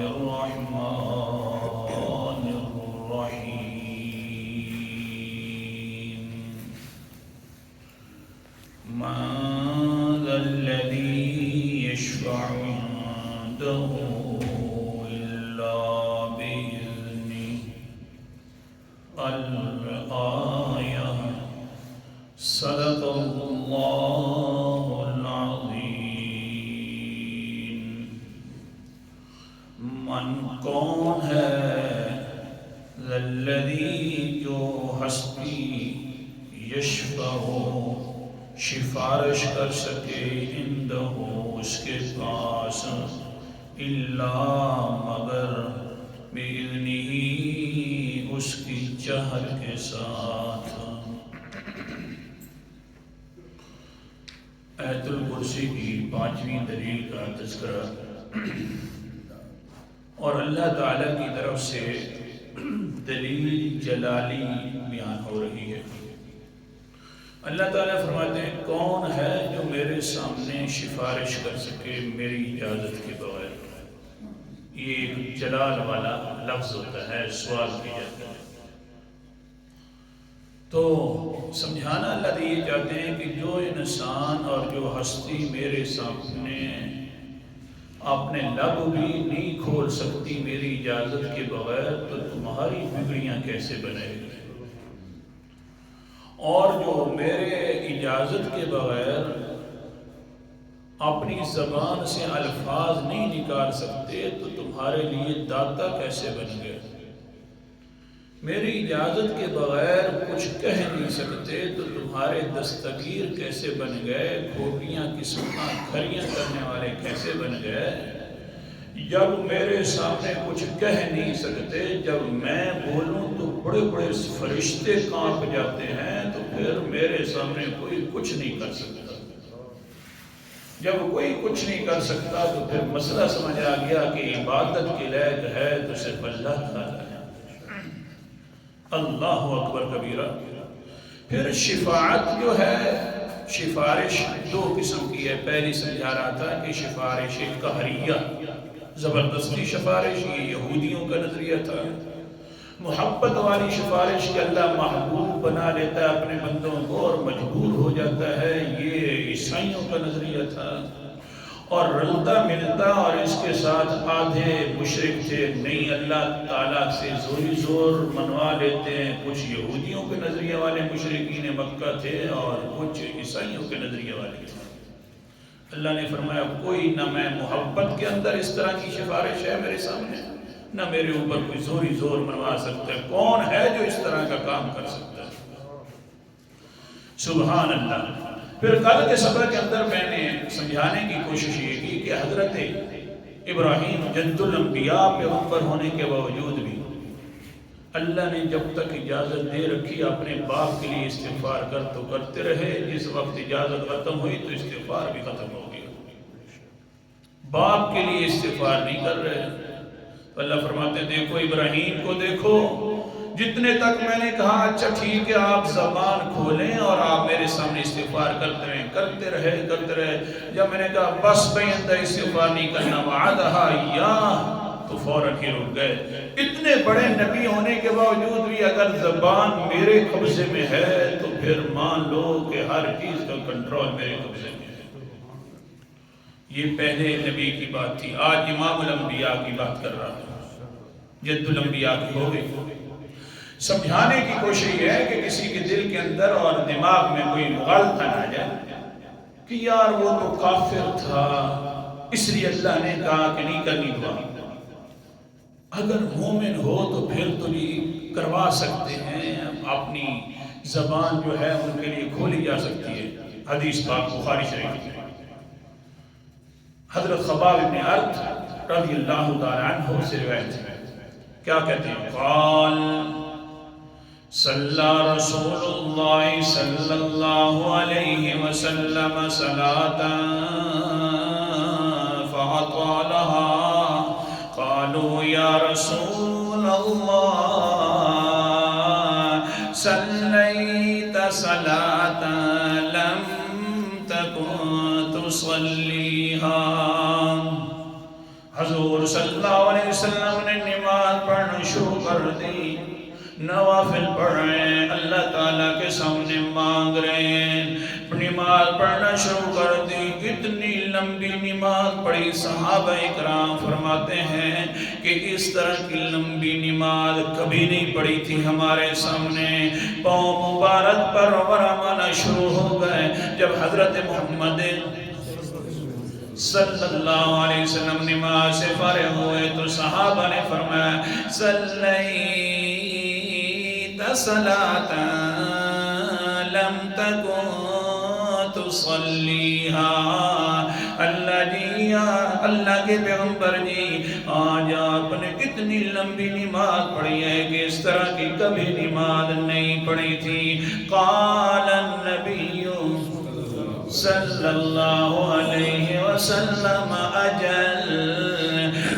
الرحمن الرحيم من ذا الذي يشفع عنده إلا بإذنه الآية صدق الله العظيم. من کون ہے الذی جو ہستی یشفع سفارش کر سکے عندہ اس کے پاس الا مگر بإذنہ اس کی چاہت کے ساتھ. آیت الکرسی کی 5ویں دلیل کا تذکرہ اور اللہ تعالیٰ کی طرف سے دلیل جلالی بیان ہو رہی ہے. اللہ تعالیٰ فرماتے ہیں کون ہے جو میرے سامنے سفارش کر سکے میری اجازت کے بغیر. یہ ایک جلال والا لفظ ہوتا ہے، سوال کیا جاتا ہے. تو سمجھانا اللہ یہ چاہتے ہیں کہ جو انسان اور جو ہستی میرے سامنے اپنے لب بھی نہیں کھول سکتی میری اجازت کے بغیر تو تمہاری بگڑیاں کیسے بنے گی. اور جو میرے اجازت کے بغیر اپنی زبان سے الفاظ نہیں نکال سکتے تو تمہارے لیے داتا کیسے بن گئے. میری اجازت کے بغیر کچھ کہہ نہیں سکتے تو تمہارے دستگیر کیسے بن گئے، کھوٹیاں قسماں کھریاں کرنے والے کیسے بن گئے. جب میرے سامنے کچھ کہہ نہیں سکتے، جب میں بولوں تو بڑے بڑے فرشتے کانپ جاتے ہیں، تو پھر میرے سامنے کوئی کچھ نہیں کر سکتا. جب کوئی کچھ نہیں کر سکتا تو پھر مسئلہ سمجھ آ گیا کہ عبادت کے لائق ہے تو صرف اللہ تعالیٰ ہے. اللہ اکبر کبیرہ. پھر شفاعت جو ہے، سفارش دو قسم کی ہے. پہلی سمجھا رہا تھا کہ سفارش قہریہ، زبردستی سفارش، یہ یہودیوں کا نظریہ تھا. محبت والی سفارش کہ اللہ محبوب بنا لیتا ہے اپنے بندوں کو اور مجبور ہو جاتا ہے، یہ عیسائیوں کا نظریہ تھا. اور رلتا ملتا اور اس کے ساتھ آدھے مشرک تھے، نہیں اللہ تعالیٰ سے زوری زور منوا لیتے ہیں. کچھ یہودیوں کے نظریہ والے مشرکین مکہ تھے اور کچھ عیسائیوں کے نظریہ والے تھے. اللہ نے فرمایا کوئی نہ میں محبت کے اندر اس طرح کی سفارش ہے میرے سامنے، نہ میرے اوپر کوئی زوری زور منوا سکتا ہے. کون ہے جو اس طرح کا کام کر سکتا ہے؟ سبحان اللہ. پھر کل کے سبق کے اندر میں نے سمجھانے کی کوشش یہ کی کہ حضرت ابراہیم جد الانبیاء پیغمبر ہونے کے باوجود بھی اللہ نے جب تک اجازت دے رکھی اپنے باپ کے لیے استغفار کر تو کرتے رہے. جس وقت اجازت ختم ہوئی تو استغفار بھی ختم ہو گیا. باپ کے لیے استغفار نہیں کر رہے. اللہ فرماتے ہیں دیکھو ابراہیم کو دیکھو، جتنے تک میں نے کہا اچھا ٹھیک ہے آپ زبان کھولیں اور آپ میرے سامنے استغفار کرتے رہے. جب میں نے کہا بس بیندہ استغفار نہیں کرنا وعدہا یا، تو فوراً ہی رک گئے. اتنے بڑے نبی ہونے کے باوجود بھی اگر زبان میرے قبضے میں ہے تو پھر مان لو کہ ہر چیز کا کنٹرول میرے قبضے میں ہے. یہ پہلے نبی کی بات تھی. آج امام الانبیاء کی بات کر رہا ہوں، جد الانبیاء کی ہو گئی. سمجھانے کی کوشش یہ ہے کہ کسی کے دل کے اندر اور دماغ میں کوئی مغالطہ نہ جائے کہ یار وہ تو کافر تھا اس لیے اللہ نے کہا کہ نہیں کرنی دعا. اگر مومن ہو تو پھر تو یہ کروا سکتے ہیں. اپنی زبان جو ہے ان کے لیے کھولی جا سکتی ہے. حدیث پاک بخاری شریف میں حضرت خباب بن ارت رضی اللہ تعالی عنہ سے روایت ہے. کیا کہتے ہیں؟ قال صلی رسول اللہ صلی اللہ علیہ وسلم صلاة فأطالها قالوا یا رسول اللہ صلیت صلاة لم تکن تصلیها. حضور صلی اللہ علیہ وسلم نے نماز پڑھنا شروع کر دی، نوافل پڑھ رہے ہیں، اللہ تعالیٰ کے سامنے مانگ رہے ہیں، نماز پڑھنا شروع کر دی۔ اتنی لمبی نماز پڑھی، صحابہ اکرام فرماتے ہیں کہ اس طرح کی لمبی نماز کبھی نہیں پڑھی تھی ہمارے سامنے۔ پاؤں مبارک پر ورمانا شروع ہو گئے۔ جب حضرت محمد صلی اللہ علیہ وسلم نماز سے فارغ ہوئے تو صحابہ نے فرمایا صلیت صلاة لم تکن تصلیہا۔ اللہ کے پیغمبر جی، آج آپ نے کتنی لمبی نماز پڑھی ہے کہ اس طرح کی کبھی نماز نہیں پڑھی تھی۔ قال النبی صلی اللہ علیہ وسلم اجل،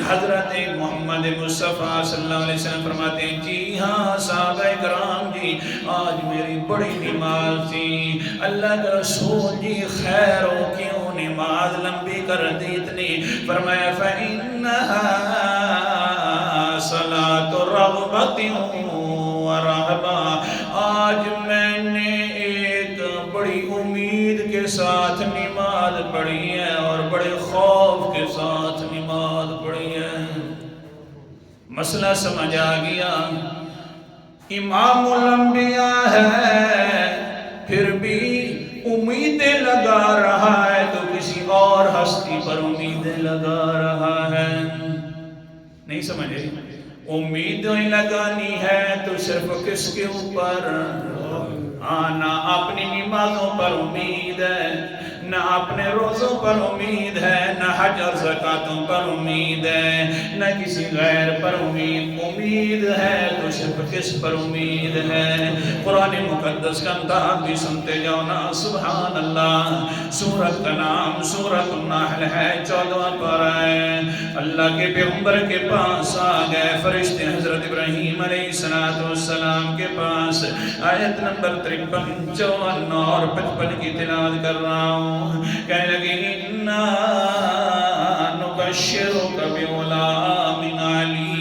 حضرت محمد مصطفیٰ صلی اللہ علیہ وسلم فرماتے ہیں جی ہاں صحابہ کرام جی، آج میری بڑی نماز تھی۔ اللہ کے رسول جی خیر ہو کیوں نماز لمبی کر دی اتنی؟ فرمایا فَإِنَّهَا صَلَاةُ رَغْبَةٍ وَرَهْبَةٍ، آج میں نے ایک بڑی امید کے ساتھ نماز پڑھی ہے اور بڑے خوف کے ساتھ نماز پڑھی ہے۔ مسئلہ سمجھ آ گیا؟ امام الانبیاء ہے، پھر بھی امیدیں لگا رہا ہے تو کسی اور ہستی پر امیدیں لگا رہا ہے۔ نہیں سمجھے؟ امیدیں لگانی ہے تو صرف کس کے اوپر؟ نہ اپنی نمازوں پر امید ہے، نہ اپنے روزوں پر امید ہے، نہ حج اور زکاتوں پر امید ہے، نہ کسی غیر پر امید ہے تو صرف کس پر امید ہے؟ قرآن مقدس کا امتحان بھی سنتے جاؤ نا، سبحان اللہ۔ سورت کا نام سورت النحل ہے، 14واں پارہ ہے۔ اللہ کے پیغمبر کے پاس آ گئے فرشتے حضرت ابراہیم علیہ السلام کے پاس، آیت نمبر 53، 54 اور 55 کی تلاوت کر رہا ہوں۔ کہنے لگے اِنَّا نُبَشِّرُكَ بِغُلَامٍ عَلِيمٍ،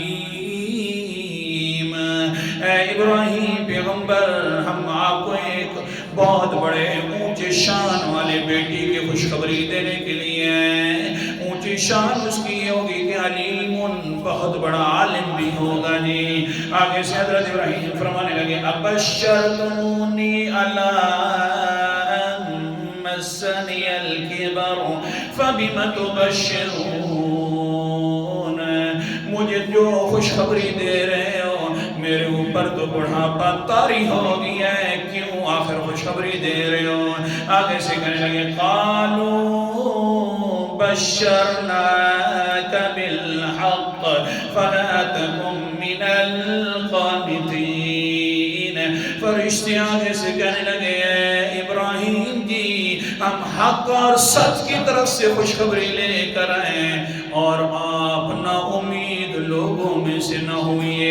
اے ابراہیم پیغمبر، ہم آپ کو ایک بہت بڑے اونچے شان والے بیٹی کی خوشخبری دینے کے لیے ہیں۔ اونچی شان اس کی ہوگی کہ علیم، بہت بڑا عالم بھی ہوگا جی۔ آگے سے حضرت ابراہیم فرمانے لگے ابشرتمونی علی ان مسنی الکبر فبم تبشرون، مجھے جو خوشخبری دے رہے ہو میرے اوپر تو بڑھاپا طاری ہو گیا ہے، کیوں آخر خوشخبری دے رہے ہو؟ آگے سے کہنے لگے قالوا بشرناک بالحق فلا تکن من القانطین، فرشتے آگے سے کہنے لگے اے ابراہیم جی، ہم حق اور سچ کی طرف سے خوشخبری لے کر آئیں اور آپ نا امید لوگوں میں سے نہ ہوئیے۔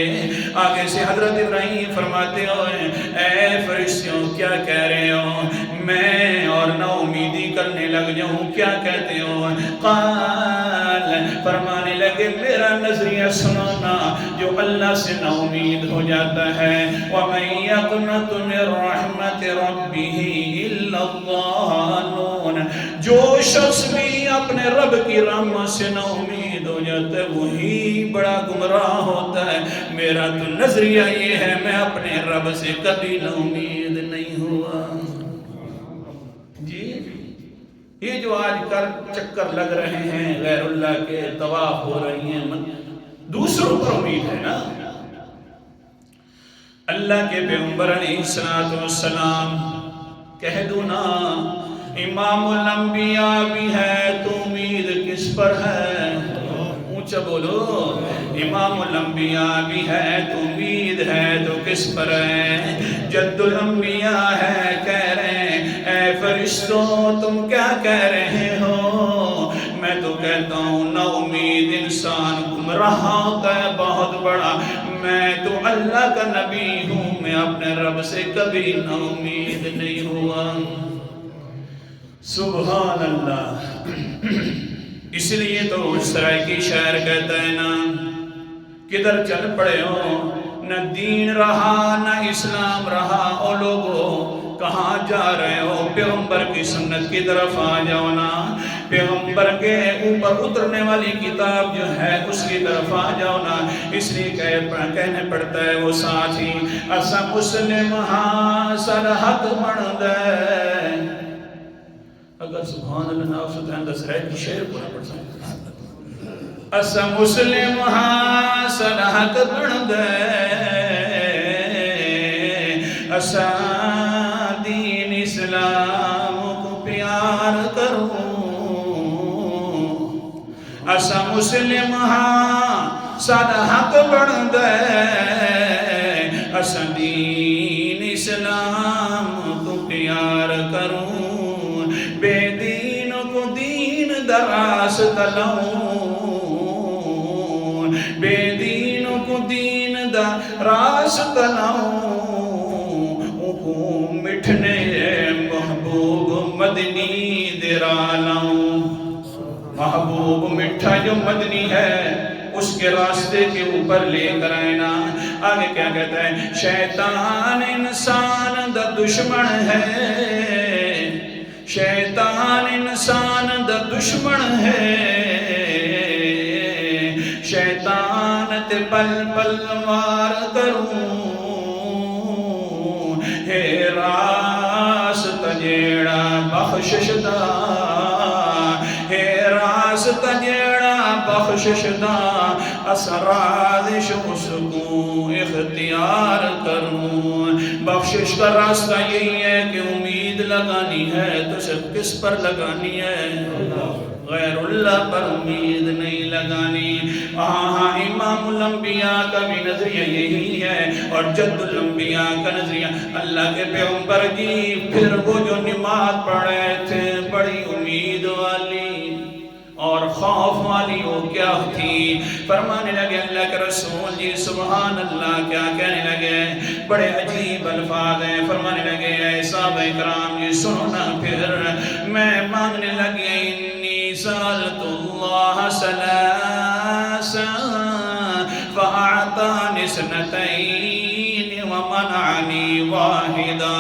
آگے سے حضرت ابراہیم فرماتے ہوئے اے فرشتوں کیا کہہ رہے ہو؟ میں اور نا امیدی کرنے لگ جاؤں، کیا کہتے ہو؟ قال، فرمانے لگے میرا نظریہ سنونا، جو اللہ سے نا امید ہو جاتا ہے وَمَن يَقْنَطُ مِن رَحْمَتِ رَبِّهِ إِلَّا الضَّالُّونَ، جو شخص بھی اپنے رب کی رحمت سے نا امید ہو جاتا ہے وہی بڑا گمراہ ہوتا ہے۔ میرا تو نظریہ یہ ہے میں اپنے رب سے کبھی نا امید نہیں ہوا جی۔ یہ جو آج کل چکر لگ رہے ہیں غیر اللہ کے، طواف ہو رہی ہیں، دوسروں پر امید ہے نا۔ اللہ کے پیغمبر علیہ السلام کہہ دو نا امام الانبیاء بھی ہے تو امید کس پر ہے؟ اونچا بولو، امام الانبیاء بھی ہے تو امید ہے تو کس پر ہے؟ جد الانبیاء ہے، کہہ رہے ہیں اے فرشتوں تم کیا کہہ رہے ہو؟ میں تو کہتا ہوں نا امید انسان گمراہ ہوتا ہے بہت بڑا، میں تو اللہ کا نبی ہوں، میں اپنے رب سے کبھی نا امید نہیں ہوا۔ سبحان اللہ۔ اس لیے تو اس طرح کی شاعر کہتا ہے نا، کدھر چل پڑے ہو، نہ دین رہا نہ اسلام رہا، او لوگو کہاں جا رہے ہو؟ پیغمبر کی سنت کی طرف آ جاؤ نا، پیغمبر کے اوپر اترنے والی کتاب جو ہے اس کی طرف آ جاؤ نا۔ اس لیے کہنے پڑتا ہے وہ ساتھی، اسا مسلم ہاں سر حق بن دے۔ اگر سبحان اللہ ناف ستان دس رہے کی شعر پورا پڑھ سکتے، اسا مسلم ہاں سر حق بن دے، اسا دین اسلام کو پیار کروں، اسا مسلم ہاں سادہ حق بن دے، اسا دین اسلام کو پیار کروں، بے دین کو دین دراس تلوں، بے دین کو دین دراس تلوں، مٹھنے محبوب مدنی درالاؤں۔ محبوب مٹھا جو مدنی ہے اس کے راستے کے اوپر لے کر آئینا۔ آگے کیا کہتا ہے؟ شیطان انسان دا دشمن ہے، شیطان انسان دا دشمن ہے، شیطان تے پل پل وار کروں، ہے راستہ جیڑا بخشش دا، ہے راستہ جیڑا بخشش دا، اسرادش اس کو اختیار کروں۔ بخشش کا راستہ یہی ہے کہ امید لگانی ہے تو صرف کس پر لگانی ہے؟ غیر اللہ پر امید نہیں لگانی۔ ہاں امام الانبیاء کا بھی نظریہ یہی ہے، اور جد الانبیاء کا نظریہ اللہ کے پیغمبر جی پھر وہ جو نماز پڑھے تھے بڑی امید والی اور خوف والی، وہ کیا تھی؟ فرمانے لگے اللہ کے رسول جی سبحان اللہ، کیا کہنے لگے؟ بڑے عجیب الفاظ ہیں۔ فرمانے لگے اے صحابہ کرام جی سنو نا، پھر میں مانگنے لگے انی سألت اللہ ثلاثا فأعطانی اثنتین ومنعنی واحدا۔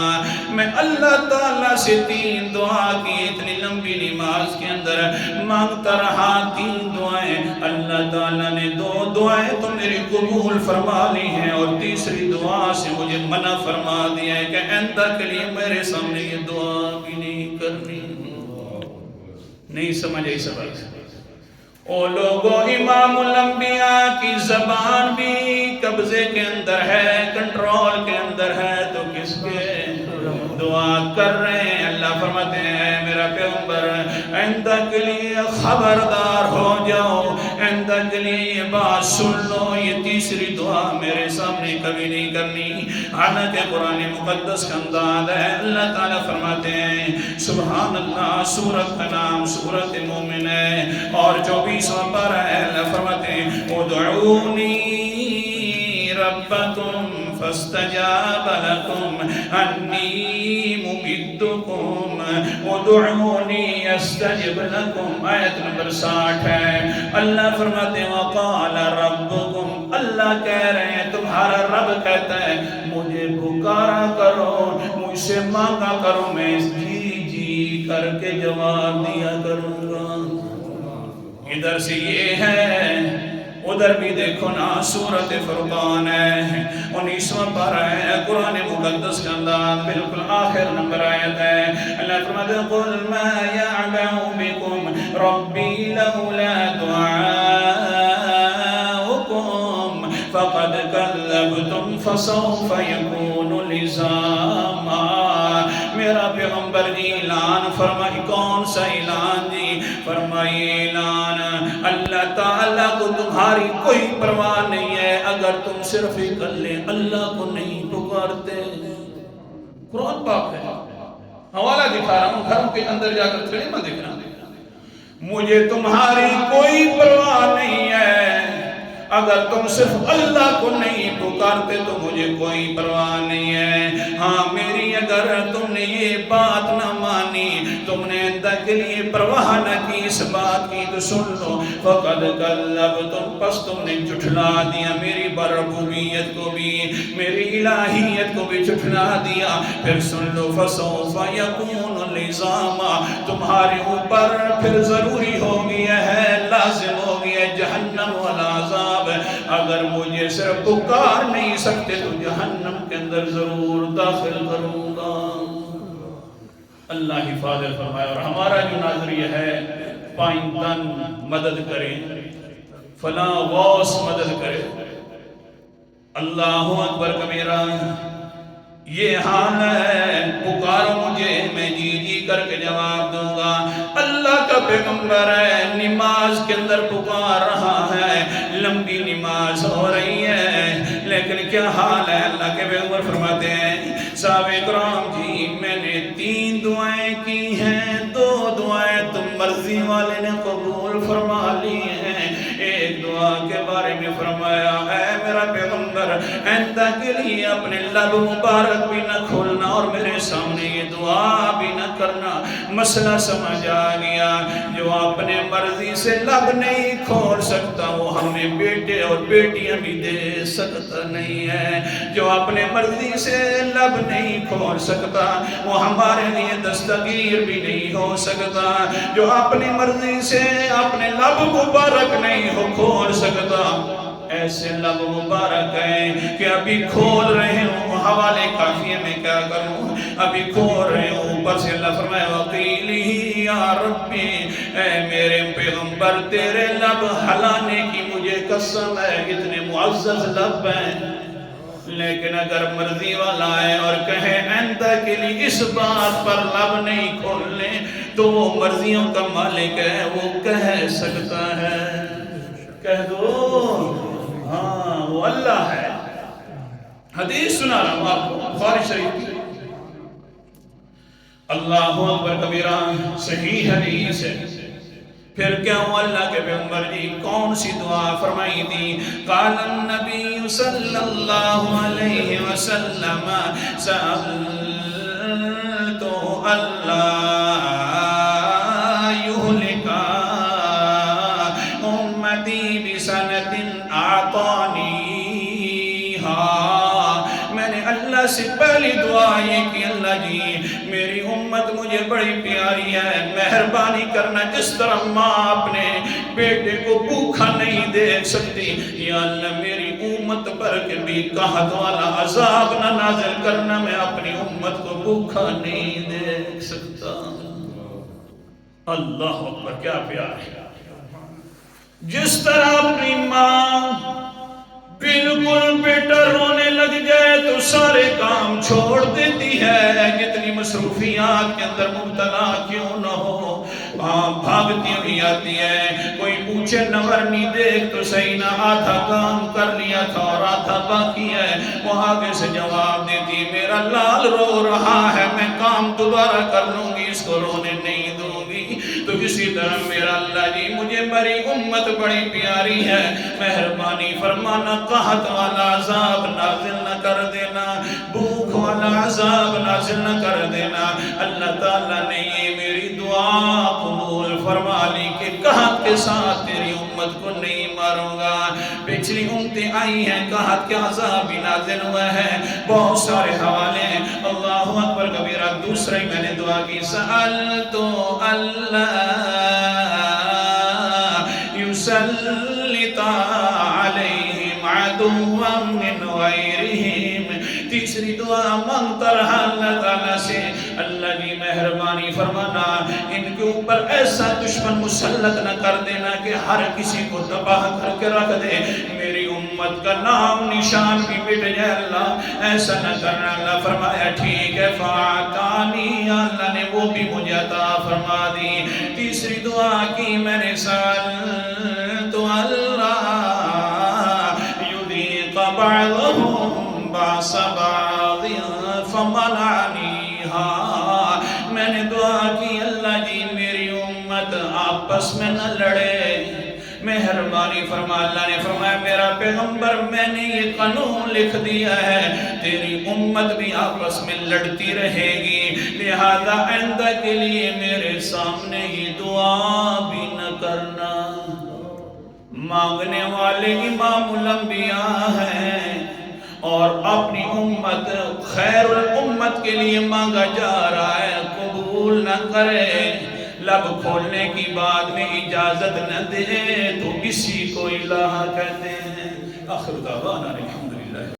میں اللہ تعالیٰ سے 3 دعا کی، اتنی لمبی نماز کے اندر مانگتا رہا 3 دعائیں، اللہ تعالیٰ نے 2 دعائیں تو میری قبول فرما لی ہیں، اور تیسری دعا سے مجھے منع فرما دیا ہے کہ آئندہ کے لیے میرے سامنے یہ دعا بھی نہیں کرنی۔ نہیں سمجھے سبق؟ او لوگوں امام الانبیاء کی زبان بھی قبضے کے اندر ہے، کنٹرول کے اندر ہے، تو کس کے دعا کر رہے ہیں؟ اللہ فرماتے ہیں میرا پیغمبر آئندہ کے لیے خبردار ہو جاؤ، آئندہ کے لیے یہ بات سن لو، یہ تیسری دعا میرے سامنے کبھی نہیں کرنی۔ حالانکہ قرآن مقدس کا انداز ہے، اللہ تعالیٰ فرماتے ہیں سبحان اللہ، سورت کا نام سورت مومن ہے اور 24واں پارہ ہے۔ اللہ فرماتے ہیں ادعونی ربکم فاستجاب لکم انی ممدکم ادعونی استجب لکم۔ آیت نمبر 60 ہے۔ اللہ فرماتے ہیں وقال ربکم، اللہ کہہ رہے ہیں تمہارا رب کہتا ہے مجھے پکارا کرو، مجھ سے مانگا کرو، میں جی جی کر کے جواب دیا کروں گا۔ ادھر سے یہ ہے، ادھر بھی دیکھو نا سورت فرقان ہے، 19واں پارہ ہے، قرآن مقدس کا انداز بالکل آخر نمبر آیت ہے۔ اللہ فرماتے ہیں قل ما یعبأ بکم ربی لولا دعاؤکم فقد کذبتم فسوف یکون لزاما۔ میرا پیغمبر جی اعلان فرمائی، کون سا اعلان جی؟ فرمائی اعلان اللہ تعالیٰ کو تمہاری کوئی پرواہ نہیں ہے اگر تم صرف اکلے اللہ کو نہیں پکارتے۔ قرآن پاک ہے، حوالہ دکھا رہا ہوں، گھروں کے اندر جا کر کلمہ دکھ رہا ہوں، مجھے تمہاری کوئی پرواہ نہیں ہے اگر تم صرف اللہ کو نہیں پکارتے تو مجھے کوئی پرواہ نہیں ہے، ہاں میری اگر تم نے یہ بات نہ مانی، تم نے اندر کے لیے پرواہ نہ کی اس بات کی، تو سن لو فقد کذبتم، پس تم نے جھٹلا دیا میری ربوبیت کو بھی، میری الہیت کو بھی جھٹلا دیا۔ پھر سن لو فسوف یکون لزاما، تمہارے اوپر پھر ضروری ہو گیا ہے، لازم ہو گیا ہے جہنم والعذاب۔ اگر مجھے صرف پکار نہیں سکتے تو جہنم کے اندر ضرور داخل کروں گا۔ اللہ حفاظت فرمائے۔ اور ہمارا جو نظریہ ہے پائنتن مدد کریں، فلاں غوث مدد کرے، اللہ اکبر کبیرہ، یہ حال ہے، پکارو مجھے میں جی جی کر کے جواب دوں گا۔ اللہ کا پیغمبر ہے، نماز کے اندر پکار رہا ہے، لمبی نماز ہو رہی ہے، لیکن کیا حال ہے؟ اللہ کے پیغمبر فرماتے ہیں صحابہ کرام جی میں نے 3 دعائیں کی ہیں، 2 دعائیں تم مرضی والے نے قبول فرما لی ہیں، ایک دعا کے بارے میں فرمایا اے میرا پیغمبر آئندہ کے لیے اپنے لب مبارک بھی نہ کھولنا اور میرے سامنے یہ دعا بھی نہ کرنا۔ مسئلہ سمجھ آ گیا، جو اپنے مرضی سے لب نہیں کھول سکتا وہ ہمیں بیٹے اور بیٹیاں بھی دے سکتا نہیں ہے، جو اپنے مرضی سے لب نہیں کھول سکتا وہ ہمارے لیے دستگیر بھی نہیں ہو سکتا، جو اپنی مرضی سے اپنے لب مبارک نہیں ہو کھول سکتا، ایسے لب مبارک ہیں کہ ابھی کھول رہے ہوں، حوالے کافیے میں کیا کروں، ابھی کھول رہے ہوں، اوپر سے اللہ فرمائے وَقِيلِهِ یا ربی، اے میرے پیغمبر تیرے لب ہلانے کی مجھے قسم ہے، اتنے معزز لب ہیں، لیکن اگر مرضی والا ہے اور کہے آئندہ کے لیے اس بات پر لب نہیں کھولنے تو وہ مرضیوں کا مالک ہے، وہ کہہ سکتا ہے، کہہ دو ہاں وہ اللہ ہے۔ حدیث سنا رہا ہوں آپ کو بخاری شریف کی، اللہ اکبر کبیرہ، صحیح حدیث ہے۔ پھر کیا ہوا؟ اللہ کے پیغمبر جی کون سی دعا فرمائی تھی؟ قال النبی صلی اللہ علیہ وسلم سألت اللہ یہلک امتی بسنۃ اعطانیہا، میں نے اللہ سے پہلی دعا یہ کہ اللہ جی میری امت مجھے بڑی پیاری ہے، مہربانی کرنا، جس طرح ماں اپنے بیٹے کو بھوکا نہیں دیکھ سکتی، یا اللہ میری امت پر کبھی قحط والا عذاب نہ نازل کرنا، میں اپنی امت کو بھوکا نہیں دیکھ سکتا۔ اللہ اکبر، کیا پیار ہے! جس طرح اپنی ماں بالکل بیٹا رونے لگ جائے تو سارے کام چھوڑ دیتی ہے، جتنی مصروفیات کے اندر مبتلا کیوں نہ ہو، بھاگتی ہوئی آتی ہے، کوئی پوچھے نورنی دیکھ تو صحیح نہ، آدھا کام کر لیا تھا اور آدھا باقی ہے، وہ آگے سے جواب دیتی میرا لال رو رہا ہے، میں کام دوبارہ کر لوں گی، اس کو رونے نہیں دوں گی۔ تو اسی طرح میرا اللہ جی مجھے میری امت بڑی پیاری ہے، مہربانی فرمانا، قحط والا عذاب نازل نہ کر دینا، بھوک والا عذاب نازل نہ کر دینا۔ اللہ تعالیٰ نے یہ میری دعا قبول فرما لی کہ قحط کے ساتھ تیری امت کو نہیں ماروں گا۔ پچھلی امتیں آئی ہیں، قحط کے عذاب بھی نازل ہوئے ہیں، بہت سارے حوالے ہیں، اللہ اکبر کبیرہ۔ دوسرے میں نے دعا کی سألت اللہ یسلط علیہم عدوا من غیرہم، تیسری دعا مانگتا رہا اللہ تعالیٰ سے اللہ جی مہربانی فرمانا ان کے اوپر ایسا دشمن مسلط نہ کر دینا کہ ہر کسی کو تباہ کر کے رکھ دے، میری امت کا نام نشان بھی مٹ جائے، اللہ ایسا نہ کرنا۔ اللہ فرمایا ٹھیک ہے، فَعَتَانِي، اللہ نے وہ بھی مجھے عطا فرما دی۔ تیسری دعا کی میں نے سألت اللہ یذیق بعضهم بأس بعض فمنعنیہا، میں نے دعا کی اللہ جی میری امت آپس میں نہ لڑے، مہربانی فرما۔ اللہ نے فرمایا میرا پیغمبر میں نے یہ قانون لکھ دیا ہے تیری امت بھی آپس میں لڑتی رہے گی، لہذا آئندہ کے لیے میرے سامنے یہ دعا بھی نہ کرنا۔ مانگنے والے امام الانبیاء ہیں اور اپنی امت خیر الامت کے لیے مانگا جا رہا ہے، قبول نہ کرے، لب کھولنے کی بعد میں اجازت نہ دے تو اسی کو الہ کہتے ہیں۔ آخر دعوانا